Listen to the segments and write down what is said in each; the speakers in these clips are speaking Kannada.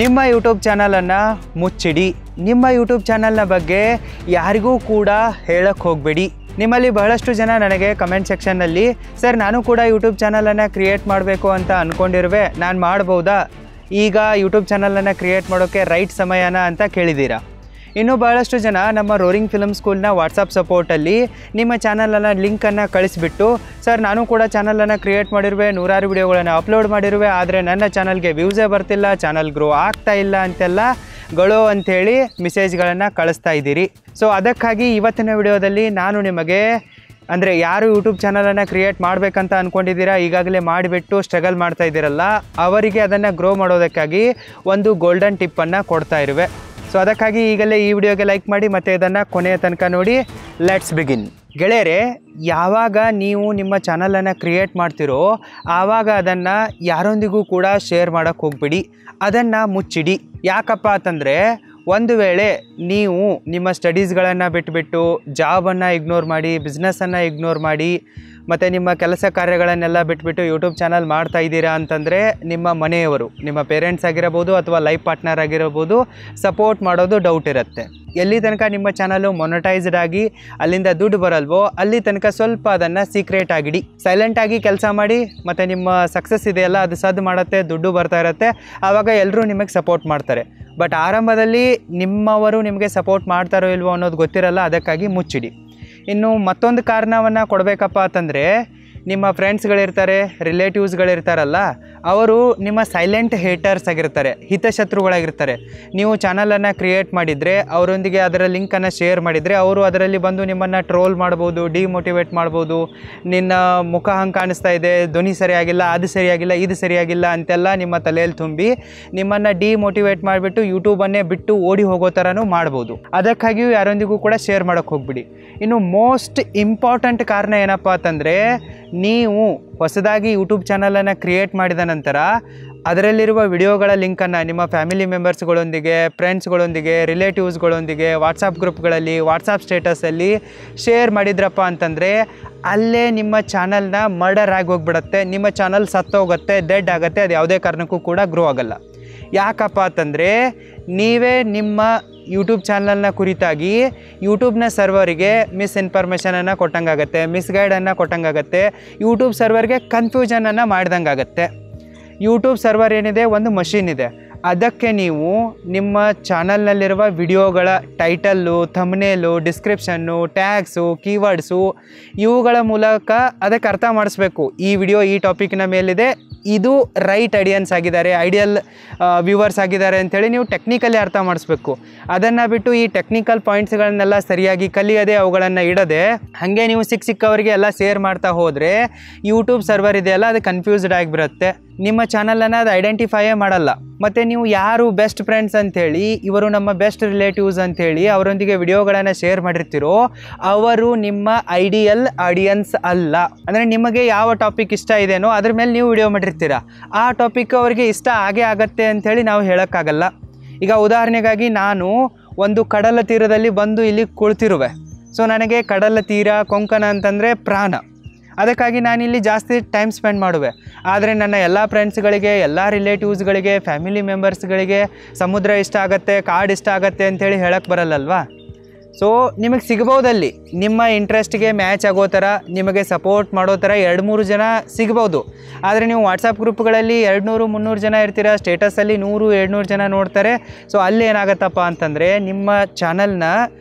ನಿಮ್ಮ ಯೂಟ್ಯೂಬ್ ಚಾನಲನ್ನು ಮುಚ್ಚಿಡಿ. ನಿಮ್ಮ ಯೂಟ್ಯೂಬ್ ಚಾನಲ್ನ ಬಗ್ಗೆ ಯಾರಿಗೂ ಕೂಡ ಹೇಳಕ್ಕೆ ಹೋಗಬೇಡಿ. ನಿಮ್ಮಲ್ಲಿ ಬಹಳಷ್ಟು ಜನ ನನಗೆ ಕಮೆಂಟ್ ಸೆಕ್ಷನ್ನಲ್ಲಿ ಸರ್ ನಾನು ಕೂಡ ಯೂಟ್ಯೂಬ್ ಚಾನಲನ್ನು ಕ್ರಿಯೇಟ್ ಮಾಡಬೇಕು ಅಂತ ಅಂದ್ಕೊಂಡಿರುವೆ, ನಾನು ಮಾಡ್ಬೋದಾ, ಈಗ ಯೂಟ್ಯೂಬ್ ಚಾನಲನ್ನು ಕ್ರಿಯೇಟ್ ಮಾಡೋಕ್ಕೆ ರೈಟ್ ಸಮಯನ ಅಂತ ಕೇಳಿದ್ದೀರಾ. ಇನ್ನೂ ಬಹಳಷ್ಟು ಜನ ನಮ್ಮ ರೋರಿಂಗ್ ಫಿಲ್ಮ್ ಸ್ಕೂಲ್ನ ವಾಟ್ಸಪ್ ಸಪೋರ್ಟಲ್ಲಿ ನಿಮ್ಮ ಚಾನಲನ್ನು ಲಿಂಕನ್ನು ಕಳಿಸಿಬಿಟ್ಟು ಸರ್ ನಾನು ಕೂಡ ಚಾನಲನ್ನು ಕ್ರಿಯೇಟ್ ಮಾಡಿರುವೆ, ನೂರಾರು ವಿಡಿಯೋಗಳನ್ನು ಅಪ್ಲೋಡ್ ಮಾಡಿರುವೆ, ಆದರೆ ನನ್ನ ಚಾನಲ್ಗೆ ವ್ಯೂಸೇ ಬರ್ತಿಲ್ಲ, ಚಾನಲ್ ಗ್ರೋ ಆಗ್ತಾ ಇಲ್ಲ ಅಂತೆಲ್ಲ ಅಂಥೇಳಿ ಮೆಸೇಜ್ಗಳನ್ನು ಕಳಿಸ್ತಾ ಇದ್ದೀರಿ. ಸೊ ಅದಕ್ಕಾಗಿ ಇವತ್ತಿನ ವಿಡಿಯೋದಲ್ಲಿ ನಾನು ನಿಮಗೆ ಅಂದರೆ ಯಾರು ಯೂಟ್ಯೂಬ್ ಚಾನಲನ್ನು ಕ್ರಿಯೇಟ್ ಮಾಡಬೇಕಂತ ಅಂದ್ಕೊಂಡಿದ್ದೀರಾ, ಈಗಾಗಲೇ ಮಾಡಿಬಿಟ್ಟು ಸ್ಟ್ರಗಲ್ ಮಾಡ್ತಾ ಇದ್ದೀರಲ್ಲ, ಅವರಿಗೆ ಅದನ್ನು ಗ್ರೋ ಮಾಡೋದಕ್ಕಾಗಿ ಒಂದು ಗೋಲ್ಡನ್ ಟಿಪ್ಪನ್ನು ಕೊಡ್ತಾ ಇರುವೆ. ಸೊ ಅದಕ್ಕಾಗಿ ಈಗಲೇ ಈ ವಿಡಿಯೋಗೆ ಲೈಕ್ ಮಾಡಿ ಮತ್ತು ಇದನ್ನು ಕೊನೆಯ ತನಕ ನೋಡಿ. Let's begin. ಗೆಳೆಯರೆ, ಯಾವಾಗ ನೀವು ನಿಮ್ಮ ಚಾನಲನ್ನು ಕ್ರಿಯೇಟ್ ಮಾಡ್ತಿರೋ ಆವಾಗ ಅದನ್ನು ಯಾರೊಂದಿಗೂ ಕೂಡ ಶೇರ್ ಮಾಡೋಕ್ಕೆ ಹೋಗ್ಬಿಡಿ, ಅದನ್ನು ಮುಚ್ಚಿಡಿ. ಯಾಕಪ್ಪ ಅಂತಂದರೆ ಒಂದು ವೇಳೆ ನೀವು ನಿಮ್ಮ ಸ್ಟಡೀಸ್ಗಳನ್ನು ಬಿಟ್ಟುಬಿಟ್ಟು ಜಾಬನ್ನು ಇಗ್ನೋರ್ ಮಾಡಿ, ಬಿಸ್ನೆಸ್ಸನ್ನು ಇಗ್ನೋರ್ ಮಾಡಿ ಮತ್ತು ನಿಮ್ಮ ಕೆಲಸ ಕಾರ್ಯಗಳನ್ನೆಲ್ಲ ಬಿಟ್ಬಿಟ್ಟು ಯೂಟ್ಯೂಬ್ ಚಾನಲ್ ಮಾಡ್ತಾ ಇದ್ದೀರಾ ಅಂತಂದರೆ ನಿಮ್ಮ ಮನೆಯವರು, ನಿಮ್ಮ ಪೇರೆಂಟ್ಸ್ ಆಗಿರಬಹುದು ಅಥವಾ ಲೈಫ್ ಪಾರ್ಟ್ನರ್ ಆಗಿರಬಹುದು, ಸಪೋರ್ಟ್ ಮಾಡೋದು ಡೌಟ್ ಇರುತ್ತೆ. ಎಲ್ಲಿ ತನಕ ನಿಮ್ಮ ಚಾನಲು ಮೊನಟೈಸ್ಡ್ ಆಗಿ ಅಲ್ಲಿಂದ ದುಡ್ಡು ಬರಲ್ವೋ ಅಲ್ಲಿ ತನಕ ಸ್ವಲ್ಪ ಅದನ್ನು ಸೀಕ್ರೆಟ್ ಆಗಿಡಿ, ಸೈಲೆಂಟಾಗಿ ಕೆಲಸ ಮಾಡಿ, ಮತ್ತು ನಿಮ್ಮ ಸಕ್ಸಸ್ ಇದೆಯಲ್ಲ ಅದು ಸದ್ದು ಮಾಡುತ್ತೆ, ದುಡ್ಡು ಬರ್ತಾ ಇರುತ್ತೆ, ಆವಾಗ ಎಲ್ಲರೂ ನಿಮಗೆ ಸಪೋರ್ಟ್ ಮಾಡ್ತಾರೆ. ಬಟ್ ಆರಂಭದಲ್ಲಿ ನಿಮ್ಮವರು ನಿಮಗೆ ಸಪೋರ್ಟ್ ಮಾಡ್ತಾರೋ ಇಲ್ವೋ ಅನ್ನೋದು ಗೊತ್ತಿರಲ್ಲ, ಅದಕ್ಕಾಗಿ ಮುಚ್ಚಿಡಿ. ಇನ್ನು ಮತ್ತೊಂದು ಕಾರಣವನ್ನು ಕೊಡಬೇಕಪ್ಪ ಅಂತಂದರೆ ನಿಮ್ಮ ಫ್ರೆಂಡ್ಸ್ಗಳಿರ್ತಾರೆ, ರಿಲೇಟಿವ್ಸ್ಗಳಿರ್ತಾರಲ್ಲ, ಅವರು ನಿಮ್ಮ ಸೈಲೆಂಟ್ ಹೇಟರ್ಸ್ ಆಗಿರ್ತಾರೆ, ಹಿತಶತ್ರುಗಳಾಗಿರ್ತಾರೆ. ನೀವು ಚಾನಲನ್ನು ಕ್ರಿಯೇಟ್ ಮಾಡಿದರೆ ಅವರೊಂದಿಗೆ ಅದರ ಲಿಂಕನ್ನು ಶೇರ್ ಮಾಡಿದರೆ ಅವರು ಅದರಲ್ಲಿ ಬಂದು ನಿಮ್ಮನ್ನು ಟ್ರೋಲ್ ಮಾಡ್ಬೋದು, ಡಿಮೋಟಿವೇಟ್ ಮಾಡ್ಬೋದು. ನಿನ್ನ ಮುಖ ಹಂಗೆ ಕಾಣಿಸ್ತಾ ಇದೆ, ಧ್ವನಿ ಸರಿಯಾಗಿಲ್ಲ, ಅದು ಸರಿಯಾಗಿಲ್ಲ, ಇದು ಸರಿಯಾಗಿಲ್ಲ ಅಂತೆಲ್ಲ ನಿಮ್ಮ ತಲೆಯಲ್ಲಿ ತುಂಬಿ ನಿಮ್ಮನ್ನು ಡಿಮೋಟಿವೇಟ್ ಮಾಡಿಬಿಟ್ಟು ಯೂಟ್ಯೂಬನ್ನೇ ಬಿಟ್ಟು ಓಡಿ ಹೋಗೋ ಥರನೂ ಮಾಡ್ಬೋದು. ಅದಕ್ಕಾಗಿಯೂ ಯಾರೊಂದಿಗೂ ಕೂಡ ಶೇರ್ ಮಾಡೋಕ್ಕೆ ಹೋಗ್ಬಿಡಿ. ಇನ್ನು ಮೋಸ್ಟ್ ಇಂಪಾರ್ಟೆಂಟ್ ಕಾರಣ ಏನಪ್ಪ ಅಂತಂದರೆ ನೀವು ಹೊಸದಾಗಿ ಯೂಟ್ಯೂಬ್ ಚಾನಲನ್ನು ಕ್ರಿಯೇಟ್ ಮಾಡಿದ ನಂತರ ಅದರಲ್ಲಿರುವ ವಿಡಿಯೋಗಳ ಲಿಂಕನ್ನು ನಿಮ್ಮ ಫ್ಯಾಮಿಲಿ ಮೆಂಬರ್ಸ್ಗಳೊಂದಿಗೆ, ಫ್ರೆಂಡ್ಸ್ಗಳೊಂದಿಗೆ, ರಿಲೇಟಿವ್ಸ್ಗಳೊಂದಿಗೆ ವಾಟ್ಸಪ್ ಗ್ರೂಪ್ಗಳಲ್ಲಿ, ವಾಟ್ಸಪ್ ಸ್ಟೇಟಸಲ್ಲಿ ಶೇರ್ ಮಾಡಿದ್ರಪ್ಪ ಅಂತಂದರೆ ಅಲ್ಲೇ ನಿಮ್ಮ ಚಾನಲ್ನ ಮರ್ಡರ್ ಆಗಿ ಹೋಗ್ಬಿಡುತ್ತೆ, ನಿಮ್ಮ ಚಾನಲ್ ಸತ್ತೋಗುತ್ತೆ, ಡೆಡ್ ಆಗುತ್ತೆ, ಅದು ಯಾವುದೇ ಕಾರಣಕ್ಕೂ ಕೂಡ ಗ್ರೋ ಆಗಲ್ಲ. ಯಾಕಪ್ಪ ಅಂತಂದರೆ ನೀವೇ ನಿಮ್ಮ ಯೂಟ್ಯೂಬ್ ಚಾನಲ್ನ ಕುರಿತಾಗಿ ಯೂಟ್ಯೂಬ್ನ ಸರ್ವರಿಗೆ ಮಿಸ್ಇನ್ಫಾರ್ಮೇಷನನ್ನು ಕೊಟ್ಟಂಗಾಗತ್ತೆ, ಮಿಸ್ಗೈಡನ್ನು ಕೊಟ್ಟಂಗಾಗತ್ತೆ, ಯೂಟ್ಯೂಬ್ ಸರ್ವರ್ಗೆ ಕನ್ಫ್ಯೂಷನನ್ನು ಮಾಡ್ದಂಗಾಗತ್ತೆ. ಯೂಟ್ಯೂಬ್ ಸರ್ವರ್ ಏನಿದೆ ಒಂದು ಮಷೀನ್ ಇದೆ, ಅದಕ್ಕೆ ನೀವು ನಿಮ್ಮ ಚಾನಲ್ನಲ್ಲಿರುವ ವಿಡಿಯೋಗಳ ಟೈಟಲ್ಲು, ಥಂಬ್ನೇಲು, ಡಿಸ್ಕ್ರಿಪ್ಷನ್ನು, ಟ್ಯಾಗ್ಸು, ಕೀವರ್ಡ್ಸು ಇವುಗಳ ಮೂಲಕ ಅದಕ್ಕೆ ಅರ್ಥ ಮಾಡಿಸ್ಬೇಕು. ಈ ವಿಡಿಯೋ ಈ ಟಾಪಿಕ್ನ ಮೇಲಿದೆ, ಇದು ರೈಟ್ ಆಡಿಯನ್ಸ್ ಆಗಿದ್ದಾರೆ, ಐಡಿಯಲ್ ವ್ಯೂವರ್ಸ್ ಆಗಿದ್ದಾರೆ ಅಂಥೇಳಿ ನೀವು ಟೆಕ್ನಿಕಲಿ ಅರ್ಥ ಮಾಡಿಸ್ಬೇಕು. ಅದನ್ನು ಬಿಟ್ಟು ಈ ಟೆಕ್ನಿಕಲ್ ಪಾಯಿಂಟ್ಸ್ಗಳನ್ನೆಲ್ಲ ಸರಿಯಾಗಿ ಕಲಿಯದೆ ಅವುಗಳನ್ನು ಇಡದೆ ಹಾಗೆ ನೀವು ಸಿಕ್ಕವರಿಗೆ ಎಲ್ಲ ಶೇರ್ ಮಾಡ್ತಾ ಹೋದರೆ ಯೂಟ್ಯೂಬ್ ಸರ್ವರ್ ಇದೆಯಲ್ಲ ಅದು ಕನ್ಫ್ಯೂಸ್ಡ್ ಆಗಿಬಿಡುತ್ತೆ, ನಿಮ್ಮ ಚಾನಲನ್ನು ಅದು ಐಡೆಂಟಿಫೈಯೇ ಮಾಡಲ್ಲ. ಮತ್ತು ನೀವು ಯಾರು ಬೆಸ್ಟ್ ಫ್ರೆಂಡ್ಸ್ ಅಂಥೇಳಿ, ಇವರು ನಮ್ಮ ಬೆಸ್ಟ್ ರಿಲೇಟಿವ್ಸ್ ಅಂಥೇಳಿ ಅವರೊಂದಿಗೆ ವಿಡಿಯೋಗಳನ್ನು ಶೇರ್ ಮಾಡಿರ್ತೀರೋ ಅವರು ನಿಮ್ಮ ಐಡಿಯಲ್ ಆಡಿಯನ್ಸ್ ಅಲ್ಲ. ಅಂದರೆ ನಿಮಗೆ ಯಾವ ಟಾಪಿಕ್ ಇಷ್ಟ ಇದೆಯೋ ಅದ್ರ ಮೇಲೆ ನೀವು ವಿಡಿಯೋ ಮಾಡಿರ್ತೀರ, ಆ ಟಾಪಿಕ್ ಅವರಿಗೆ ಇಷ್ಟ ಆಗೇ ಆಗತ್ತೆ ಅಂಥೇಳಿ ನಾವು ಹೇಳೋಕ್ಕಾಗಲ್ಲ. ಈಗ ಉದಾಹರಣೆಗಾಗಿ ನಾನು ಒಂದು ಕಡಲ ತೀರದಲ್ಲಿ ಬಂದು ಇಲ್ಲಿ ಕುಳಿತಿರುವೆ. ಸೊ ನನಗೆ ಕಡಲ ತೀರ, ಕೊಂಕಣ ಅಂತಂದರೆ ಪ್ರಾಣ, ಅದಕ್ಕಾಗಿ ನಾನಿಲ್ಲಿ ಜಾಸ್ತಿ ಟೈಮ್ ಸ್ಪೆಂಡ್ ಮಾಡುವೆ. ಆದರೆ ನನ್ನ ಎಲ್ಲ ಫ್ರೆಂಡ್ಸ್ಗಳಿಗೆ, ಎಲ್ಲ ರಿಲೇಟಿವ್ಸ್ಗಳಿಗೆ, ಫ್ಯಾಮಿಲಿ ಮೆಂಬರ್ಸ್ಗಳಿಗೆ ಸಮುದ್ರ ಇಷ್ಟ ಆಗುತ್ತೆ, ಕಾಡು ಇಷ್ಟ ಆಗುತ್ತೆ ಅಂಥೇಳಿ ಹೇಳಕ್ಕೆ ಬರಲ್ಲಲ್ವಾ. ಸೊ ನಿಮಗೆ ಸಿಗ್ಬೋದಲ್ಲಿ ನಿಮ್ಮ ಇಂಟ್ರೆಸ್ಟ್ಗೆ ಮ್ಯಾಚ್ ಆಗೋ ಥರ, ನಿಮಗೆ ಸಪೋರ್ಟ್ ಮಾಡೋ ಥರ 2-3 ಜನ ಸಿಗ್ಬೋದು. ಆದರೆ ನೀವು ವಾಟ್ಸಪ್ ಗ್ರೂಪ್ಗಳಲ್ಲಿ 200-300 ಜನ ಇರ್ತೀರ, ಸ್ಟೇಟಸಲ್ಲಿ 100-200 ಜನ ನೋಡ್ತಾರೆ. ಸೊ ಅಲ್ಲಿ ಏನಾಗುತ್ತಪ್ಪ ಅಂತಂದರೆ ನಿಮ್ಮ ಚಾನಲ್ನ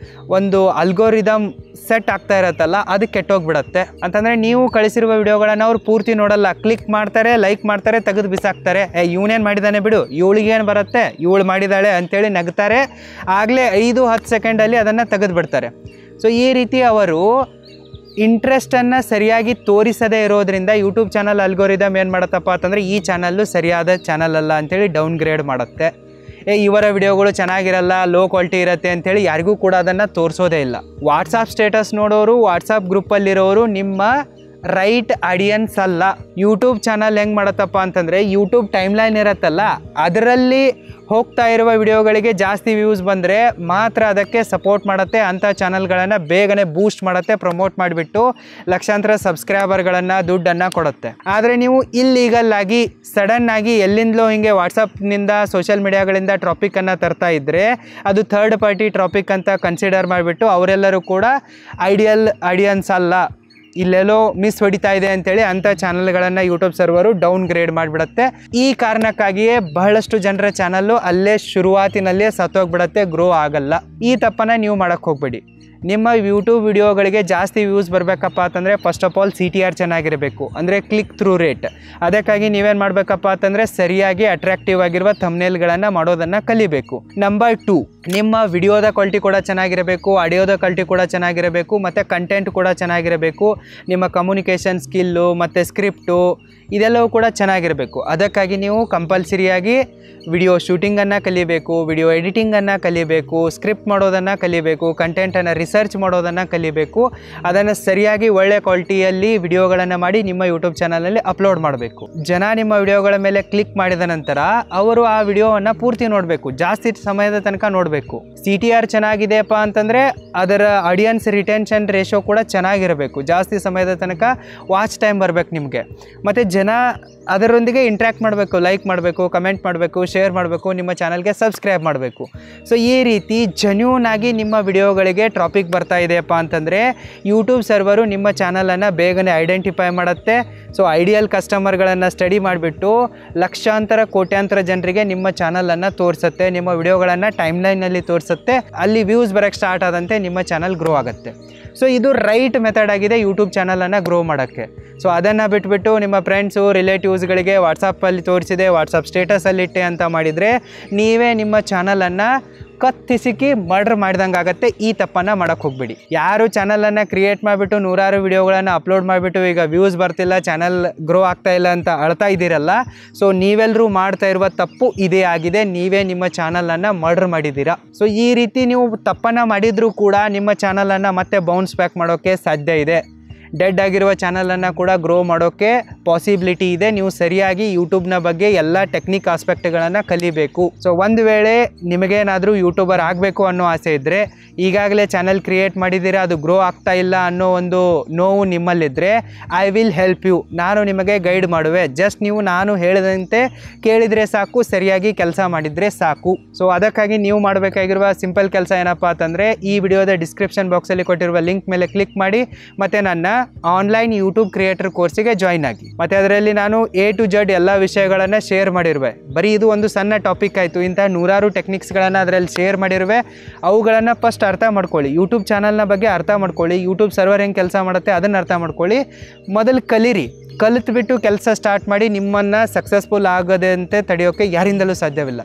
ಒಂದು ಅಲ್ಗೋರಿದಮ್ ಸೆಟ್ ಆಗ್ತಾ ಇರತ್ತಲ್ಲ, ಅದು ಕೆಟ್ಟೋಗ್ಬಿಡತ್ತೆ. ಅಂತಂದರೆ ನೀವು ಕಳಿಸಿರುವ ವಿಡಿಯೋಗಳನ್ನು ಅವ್ರು ಪೂರ್ತಿ ನೋಡಲ್ಲ, ಕ್ಲಿಕ್ ಮಾಡ್ತಾರೆ, ಲೈಕ್ ಮಾಡ್ತಾರೆ, ತೆಗೆದು ಬಿಸಾಕ್ತಾರೆ. ಇವನೇನು ಮಾಡಿದ್ದಾನೆ ಬಿಡು, ಇವಳಿಗೇನು ಬರುತ್ತೆ, ಇವಳು ಮಾಡಿದ್ದಾಳೆ ಅಂಥೇಳಿ ನಗ್ತಾರೆ. ಆಗಲೇ 5-10 ಸೆಕೆಂಡಲ್ಲಿ ಅದನ್ನು ತೆಗೆದುಬಿಡ್ತಾರೆ. ಸೊ ಈ ರೀತಿ ಅವರು ಇಂಟ್ರೆಸ್ಟನ್ನು ಸರಿಯಾಗಿ ತೋರಿಸದೇ ಇರೋದ್ರಿಂದ ಯೂಟ್ಯೂಬ್ ಚಾನಲ್ ಅಲ್ಗೋರಿದಮ್ ಏನು ಮಾಡುತ್ತಪ್ಪ ಅಂತಂದರೆ ಈ ಚಾನಲ್ಲು ಸರಿಯಾದ ಚಾನಲ್ ಅಲ್ಲ ಅಂಥೇಳಿ ಡೌನ್ಗ್ರೇಡ್ ಮಾಡುತ್ತೆ. ಇವರ ವಿಡಿಯೋಗಳು ಚೆನ್ನಾಗಿರಲ್ಲ, ಲೋ ಕ್ವಾಲಿಟಿ ಇರುತ್ತೆ ಅಂಥೇಳಿ ಯಾರಿಗೂ ಕೂಡ ಅದನ್ನು ತೋರಿಸೋದೇ ಇಲ್ಲ. ವಾಟ್ಸಪ್ ಸ್ಟೇಟಸ್ ನೋಡೋರು, ವಾಟ್ಸಪ್ ಗ್ರೂಪಲ್ಲಿರೋರು ನಿಮ್ಮ ರೈಟ್ ಆಡಿಯನ್ಸ್ ಅಲ್ಲ. ಯೂಟ್ಯೂಬ್ ಚಾನಲ್ ಹೆಂಗೆ ಮಾಡತ್ತಪ್ಪ ಅಂತಂದರೆ ಯೂಟ್ಯೂಬ್ ಟೈಮ್ಲೈನ್ ಇರುತ್ತಲ್ಲ ಅದರಲ್ಲಿ ಹೋಗ್ತಾ ಇರುವ ವಿಡಿಯೋಗಳಿಗೆ ಜಾಸ್ತಿ ವ್ಯೂಸ್ ಬಂದರೆ ಮಾತ್ರ ಅದಕ್ಕೆ ಸಪೋರ್ಟ್ ಮಾಡುತ್ತೆ, ಅಂಥ ಚಾನಲ್ಗಳನ್ನು ಬೇಗನೆ ಬೂಸ್ಟ್ ಮಾಡುತ್ತೆ, ಪ್ರಮೋಟ್ ಮಾಡಿಬಿಟ್ಟು ಲಕ್ಷಾಂತರ ಸಬ್ಸ್ಕ್ರೈಬರ್ಗಳನ್ನು ದುಡ್ಡನ್ನು ಕೊಡುತ್ತೆ. ಆದರೆ ನೀವು ಇಲ್ಲೀಗಲ್ ಆಗಿ ಸಡನ್ನಾಗಿ ಎಲ್ಲಿಂದಲೋ ಹಿಂಗೆ ವಾಟ್ಸಪ್ನಿಂದ ಸೋಷಿಯಲ್ ಮೀಡಿಯಾಗಳಿಂದ ಟ್ರಾಪಿಕನ್ನು ತರ್ತಾ ಇದ್ದರೆ ಅದು ಥರ್ಡ್ ಪಾರ್ಟಿ ಟ್ರಾಪಿಕ್ ಅಂತ ಕನ್ಸಿಡರ್ ಮಾಡಿಬಿಟ್ಟು ಅವರೆಲ್ಲರೂ ಕೂಡ ಐಡಿಯಲ್ ಆಡಿಯನ್ಸ್ ಅಲ್ಲ, ಇಲ್ಲೆಲ್ಲೋ ಮಿಸ್ ಹೊಡಿತಾ ಇದೆ ಅಂತೇಳಿ ಅಂಥ ಚಾನಲ್ಗಳನ್ನು ಯೂಟ್ಯೂಬ್ ಸರ್ವರು ಡೌನ್ ಗ್ರೇಡ್ ಮಾಡಿಬಿಡುತ್ತೆ. ಈ ಕಾರಣಕ್ಕಾಗಿಯೇ ಬಹಳಷ್ಟು ಜನರ ಚಾನಲ್ಲು ಅಲ್ಲೇ ಶುರುವಾತಿನಲ್ಲೇ ಸತ್ತೋಗ್ಬಿಡುತ್ತೆ, ಗ್ರೋ ಆಗಲ್ಲ. ಈ ತಪ್ಪನ್ನು ನೀವು ಮಾಡೋಕ್ಕೆ ಹೋಗಬೇಡಿ. ನಿಮ್ಮ ಯೂಟ್ಯೂಬ್ ವಿಡಿಯೋಗಳಿಗೆ ಜಾಸ್ತಿ ವ್ಯೂಸ್ ಬರಬೇಕಪ್ಪ ಅಂತಂದರೆ ಫಸ್ಟ್ ಆಫ್ ಆಲ್ CTR ಚೆನ್ನಾಗಿರಬೇಕು, ಅಂದರೆ ಕ್ಲಿಕ್ ಥ್ರೂ ರೇಟ್. ಅದಕ್ಕಾಗಿ ನೀವೇನು ಮಾಡಬೇಕಪ್ಪ ಅಂತಂದರೆ ಸರಿಯಾಗಿ ಅಟ್ರಾಕ್ಟಿವ್ ಆಗಿರುವ ಥಂಬ್ನೇಲ್ಗಳನ್ನು ಮಾಡೋದನ್ನು ಕಲಿಬೇಕು. ನಂಬರ್ 2, ನಿಮ್ಮ ವಿಡಿಯೋದ ಕ್ವಾಲಿಟಿ ಕೂಡ ಚೆನ್ನಾಗಿರಬೇಕು, ಆಡಿಯೋದ ಕ್ವಾಲಿಟಿ ಕೂಡ ಚೆನ್ನಾಗಿರಬೇಕು, ಮತ್ತು ಕಂಟೆಂಟ್ ಕೂಡ ಚೆನ್ನಾಗಿರಬೇಕು. ನಿಮ್ಮ ಕಮ್ಯುನಿಕೇಷನ್ ಸ್ಕಿಲ್ಲು ಮತ್ತು ಸ್ಕ್ರಿಪ್ಟು ಇದೆಲ್ಲವೂ ಕೂಡ ಚೆನ್ನಾಗಿರಬೇಕು. ಅದಕ್ಕಾಗಿ ನೀವು ಕಂಪಲ್ಸರಿಯಾಗಿ ವಿಡಿಯೋ ಶೂಟಿಂಗನ್ನು ಕಲಿಬೇಕು, ವಿಡಿಯೋ ಎಡಿಟಿಂಗನ್ನು ಕಲಿಬೇಕು, ಸ್ಕ್ರಿಪ್ಟ್ ಮಾಡೋದನ್ನು ಕಲಿಬೇಕು, ಕಂಟೆಂಟನ್ನು ರಿಸರ್ಚ್ ಮಾಡೋದನ್ನು ಕಲಿಬೇಕು. ಅದನ್ನು ಸರಿಯಾಗಿ ಒಳ್ಳೆ ಕ್ವಾಲಿಟಿಯಲ್ಲಿ ವಿಡಿಯೋಗಳನ್ನು ಮಾಡಿ ನಿಮ್ಮ ಯೂಟ್ಯೂಬ್ ಚಾನಲಲ್ಲಿ ಅಪ್ಲೋಡ್ ಮಾಡಬೇಕು. ಜನ ನಿಮ್ಮ ವಿಡಿಯೋಗಳ ಮೇಲೆ ಕ್ಲಿಕ್ ಮಾಡಿದ ನಂತರ ಅವರು ಆ ವಿಡಿಯೋವನ್ನು ಪೂರ್ತಿ ನೋಡಬೇಕು, ಜಾಸ್ತಿ ಸಮಯದ ತನಕ ನೋಡಬೇಕು. CTR ಚೆನ್ನಾಗಿದೆಯಪ್ಪ ಅಂತಂದರೆ ಅದರ ಆಡಿಯನ್ಸ್ ರಿಟೆನ್ಷನ್ ರೇಷೋ ಕೂಡ ಚೆನ್ನಾಗಿರಬೇಕು, ಜಾಸ್ತಿ ಸಮಯದ ತನಕ ವಾಚ್ ಟೈಮ್ ಬರಬೇಕು ನಿಮಗೆ. ಮತ್ತು ಜನ ಅದರೊಂದಿಗೆ ಇಂಟ್ರ್ಯಾಕ್ಟ್ ಮಾಡಬೇಕು, ಲೈಕ್ ಮಾಡಬೇಕು, ಕಮೆಂಟ್ ಮಾಡಬೇಕು, ಶೇರ್ ಮಾಡಬೇಕು, ನಿಮ್ಮ ಚಾನಲ್ಗೆ ಸಬ್ಸ್ಕ್ರೈಬ್ ಮಾಡಬೇಕು. ಸೊ ಈ ರೀತಿ ಜೆನ್ಯೂನ್ ಆಗಿ ನಿಮ್ಮ ವಿಡಿಯೋಗಳಿಗೆ ಟ್ರಾಪಿಕ್ ಬರ್ತಾ ಇದೆಯಪ್ಪ ಅಂತಂದರೆ ಯೂಟ್ಯೂಬ್ ಸರ್ವರು ನಿಮ್ಮ ಚಾನಲನ್ನು ಬೇಗನೆ ಐಡೆಂಟಿಫೈ ಮಾಡುತ್ತೆ. ಸೊ ಐಡಿಯಲ್ ಕಸ್ಟಮರ್ಗಳನ್ನು ಸ್ಟಡಿ ಮಾಡಿಬಿಟ್ಟು ಲಕ್ಷಾಂತರ ಕೋಟ್ಯಾಂತರ ಜನರಿಗೆ ನಿಮ್ಮ ಚಾನಲನ್ನು ತೋರಿಸುತ್ತೆ, ನಿಮ್ಮ ವಿಡಿಯೋಗಳನ್ನು ಟೈಮ್ಲೈನಲ್ಲಿ ತೋರಿಸುತ್ತೆ. ಅಲ್ಲಿ ವ್ಯೂಸ್ ಬರೋಕ್ಕೆ ಸ್ಟಾರ್ಟ್ ಆದಂತೆ ನಿಮ್ಮ ಚಾನಲ್ ಗ್ರೋ ಆಗುತ್ತೆ. ಸೊ ಇದು ರೈಟ್ ಮೆಥಡ್ ಆಗಿದೆ ಯೂಟ್ಯೂಬ್ ಚಾನಲನ್ನು ಗ್ರೋ ಮಾಡೋಕ್ಕೆ. ಸೊ ಅದನ್ನು ಬಿಟ್ಬಿಟ್ಟು ನಿಮ್ಮ ಫ್ರೆಂಡ್ಸು ರಿಲೇಟಿವ್ಸ್ಗಳಿಗೆ ವಾಟ್ಸಪ್ಪಲ್ಲಿ ತೋರಿಸಿದೆ, ವಾಟ್ಸಪ್ ಸ್ಟೇಟಸಲ್ಲಿಟ್ಟೆ ಅಂತ ಮಾಡಿದರೆ ನೀವೇ ನಿಮ್ಮ ಚಾನಲನ್ನು ಕತ್ತಿಸಿಕಿ ಮರ್ಡರ್ ಮಾಡಿದಂಗೆ ಆಗುತ್ತೆ. ಈ ತಪ್ಪನ್ನು ಮಾಡೋಕ್ಕೆ ಹೋಗ್ಬೇಡಿ. ಯಾರು ಚಾನಲನ್ನು ಕ್ರಿಯೇಟ್ ಮಾಡಿಬಿಟ್ಟು ನೂರಾರು ವಿಡಿಯೋಗಳನ್ನು ಅಪ್ಲೋಡ್ ಮಾಡಿಬಿಟ್ಟು ಈಗ ವ್ಯೂಸ್ ಬರ್ತಿಲ್ಲ, ಚಾನಲ್ ಗ್ರೋ ಆಗ್ತಾ ಇಲ್ಲ ಅಂತ ಅಳ್ತಾ ಇದ್ದೀರಲ್ಲ, ಸೊ ನೀವೆಲ್ಲರೂ ಮಾಡ್ತಾ ಇರುವ ತಪ್ಪು ಇದೇ ಆಗಿದೆ. ನೀವೇ ನಿಮ್ಮ ಚಾನಲನ್ನು ಮರ್ಡರ್ ಮಾಡಿದ್ದೀರಾ. ಸೊ ಈ ರೀತಿ ನೀವು ತಪ್ಪನ್ನು ಮಾಡಿದರೂ ಕೂಡ ನಿಮ್ಮ ಚಾನಲನ್ನು ಮತ್ತೆ ಬೌನ್ಸ್ ಬ್ಯಾಕ್ ಮಾಡೋಕ್ಕೆ ಸಾಧ್ಯ ಇದೆ. ಡೆಡ್ ಆಗಿರುವ ಚಾನಲನ್ನು ಕೂಡ ಗ್ರೋ ಮಾಡೋಕ್ಕೆ ಪಾಸಿಬಿಲಿಟಿ ಇದೆ. ನೀವು ಸರಿಯಾಗಿ ಯೂಟ್ಯೂಬ್ನ ಬಗ್ಗೆ ಎಲ್ಲ ಟೆಕ್ನಿಕ್ ಆಸ್ಪೆಕ್ಟ್ಗಳನ್ನು ಕಲಿಬೇಕು. ಸೊ ಒಂದು ವೇಳೆ ನಿಮಗೇನಾದರೂ ಯೂಟ್ಯೂಬರ್ ಆಗಬೇಕು ಅನ್ನೋ ಆಸೆ ಇದ್ದರೆ, ಈಗಾಗಲೇ ಚಾನಲ್ ಕ್ರಿಯೇಟ್ ಮಾಡಿದ್ದೀರಾ, ಅದು ಗ್ರೋ ಆಗ್ತಾ ಇಲ್ಲ ಅನ್ನೋ ಒಂದು ನೋವು ನಿಮ್ಮಲ್ಲಿದ್ದರೆ, ಐ ವಿಲ್ ಹೆಲ್ಪ್ ಯು, ನಾನು ನಿಮಗೆ ಗೈಡ್ ಮಾಡುವೆ. ಜಸ್ಟ್ ನೀವು ನಾನು ಹೇಳಿದಂತೆ ಕೇಳಿದರೆ ಸಾಕು, ಸರಿಯಾಗಿ ಕೆಲಸ ಮಾಡಿದರೆ ಸಾಕು. ಸೊ ಅದಕ್ಕಾಗಿ ನೀವು ಮಾಡಬೇಕಾಗಿರುವ ಸಿಂಪಲ್ ಕೆಲಸ ಏನಪ್ಪ ಅಂತಂದರೆ ಈ ವಿಡಿಯೋದ ಡಿಸ್ಕ್ರಿಪ್ಷನ್ ಬಾಕ್ಸಲ್ಲಿ ಕೊಟ್ಟಿರುವ ಲಿಂಕ್ ಮೇಲೆ ಕ್ಲಿಕ್ ಮಾಡಿ ಮತ್ತು ನನ್ನ ಆನ್ಲೈನ್ ಯೂಟ್ಯೂಬ್ ಕ್ರಿಯೇಟರ್ ಕೋರ್ಸಿಗೆ ಜಾಯ್ನ್ ಆಗಿ. ಮತ್ತು ಅದರಲ್ಲಿ ನಾನು A to Z ಎಲ್ಲ ವಿಷಯಗಳನ್ನು ಶೇರ್ ಮಾಡಿರುವೆ. ಬರೀ ಇದು ಒಂದು ಸಣ್ಣ ಟಾಪಿಕ್ ಆಯಿತು, ಇಂಥ ನೂರಾರು ಟೆಕ್ನಿಕ್ಸ್ಗಳನ್ನು ಅದರಲ್ಲಿ ಶೇರ್ ಮಾಡಿರುವೆ. ಅವುಗಳನ್ನು ಫಸ್ಟ್ ಅರ್ಥ ಮಾಡ್ಕೊಳ್ಳಿ, ಯೂಟ್ಯೂಬ್ ಚಾನಲ್ನ ಬಗ್ಗೆ ಅರ್ಥ ಮಾಡ್ಕೊಳ್ಳಿ, ಯೂಟ್ಯೂಬ್ ಸರ್ವರ್ ಹೆಂಗೆ ಕೆಲಸ ಮಾಡುತ್ತೆ ಅದನ್ನು ಅರ್ಥ ಮಾಡ್ಕೊಳ್ಳಿ. ಮೊದಲು ಕಲೀರಿ, ಕಲಿತ್ಬಿಟ್ಟು ಕೆಲಸ ಸ್ಟಾರ್ಟ್ ಮಾಡಿ. ನಿಮ್ಮನ್ನು ಸಕ್ಸಸ್ಫುಲ್ ಆಗೋದಂತೆ ತಡೆಯೋಕ್ಕೆ ಯಾರಿಂದಲೂ ಸಾಧ್ಯವಿಲ್ಲ.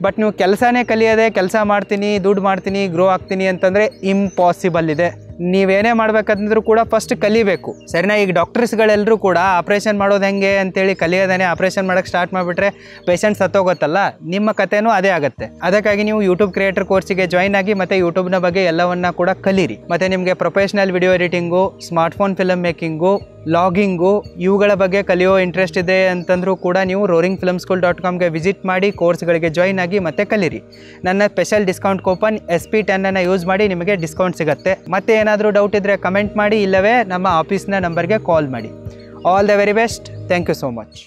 ಬಟ್ ನೀವು ಕೆಲಸನೇ ಕಲಿಯೋದೆ, ಕೆಲಸ ಮಾಡ್ತೀನಿ, ದುಡ್ಡು ಮಾಡ್ತೀನಿ, ಗ್ರೋ ಆಗ್ತೀನಿ ಅಂತಂದರೆ ಇಂಪಾಸಿಬಲ್ ಇದೆ. ನೀವೇನೇ ಮಾಡ್ಬೇಕಂದ್ರೂ ಕೂಡ ಫಸ್ಟ್ ಕಲಿಬೇಕು, ಸರಿನಾ? ಈಗ ಡಾಕ್ಟರ್ಸ್ಗಳೆಲ್ಲರೂ ಕೂಡ ಆಪ್ರೇಷನ್ ಮಾಡೋದು ಹೆಂಗೆ ಅಂತೇಳಿ ಕಲಿಯೋದೇ ಆಪ್ರೇಷನ್ ಮಾಡೋಕ್ಕೆ ಸ್ಟಾರ್ಟ್ ಮಾಡಿಬಿಟ್ರೆ ಪೇಷಂಟ್ ಸತ್ತೋಗುತ್ತಲ್ಲ, ನಿಮ್ಮ ಕಥೆನೂ ಅದೇ ಆಗುತ್ತೆ. ಅದಕ್ಕಾಗಿ ನೀವು ಯೂಟ್ಯೂಬ್ ಕ್ರಿಯೇಟರ್ ಕೋರ್ಸಿಗೆ ಜಾಯ್ನ್ ಆಗಿ ಮತ್ತು ಯೂಟ್ಯೂಬ್ನ ಬಗ್ಗೆ ಎಲ್ಲವನ್ನ ಕೂಡ ಕಲೀರಿ. ಮತ್ತು ನಿಮಗೆ professional video editing, smartphone film making, vlogging ಇವುಗಳ ಬಗ್ಗೆ ಕಲಿಯೋ ಇಂಟ್ರೆಸ್ಟ್ ಇದೆ ಅಂತಂದರೂ ಕೂಡ ನೀವು roaringfilmschool.comಗೆ ವಿಸಿಟ್ ಮಾಡಿ ಕೋರ್ಸ್ಗಳಿಗೆ ಜಾಯ್ನ್ ಆಗಿ ಮತ್ತು ಕಲೀರಿ. ನನ್ನ special discount coupon SP10 use ಮಾಡಿ ನಿಮಗೆ ಡಿಸ್ಕೌಂಟ್ ಸಿಗುತ್ತೆ. ಮತ್ತೆ ಏನಾದರೂ ಡೌಟ್ ಇದ್ದರೆ ಕಮೆಂಟ್ ಮಾಡಿ, ಇಲ್ಲವೇ ನಮ್ಮ ಆಫೀಸ್ನ ನಂಬರ್ಗೆ ಕಾಲ್ ಮಾಡಿ. All the very best. Thank you so much.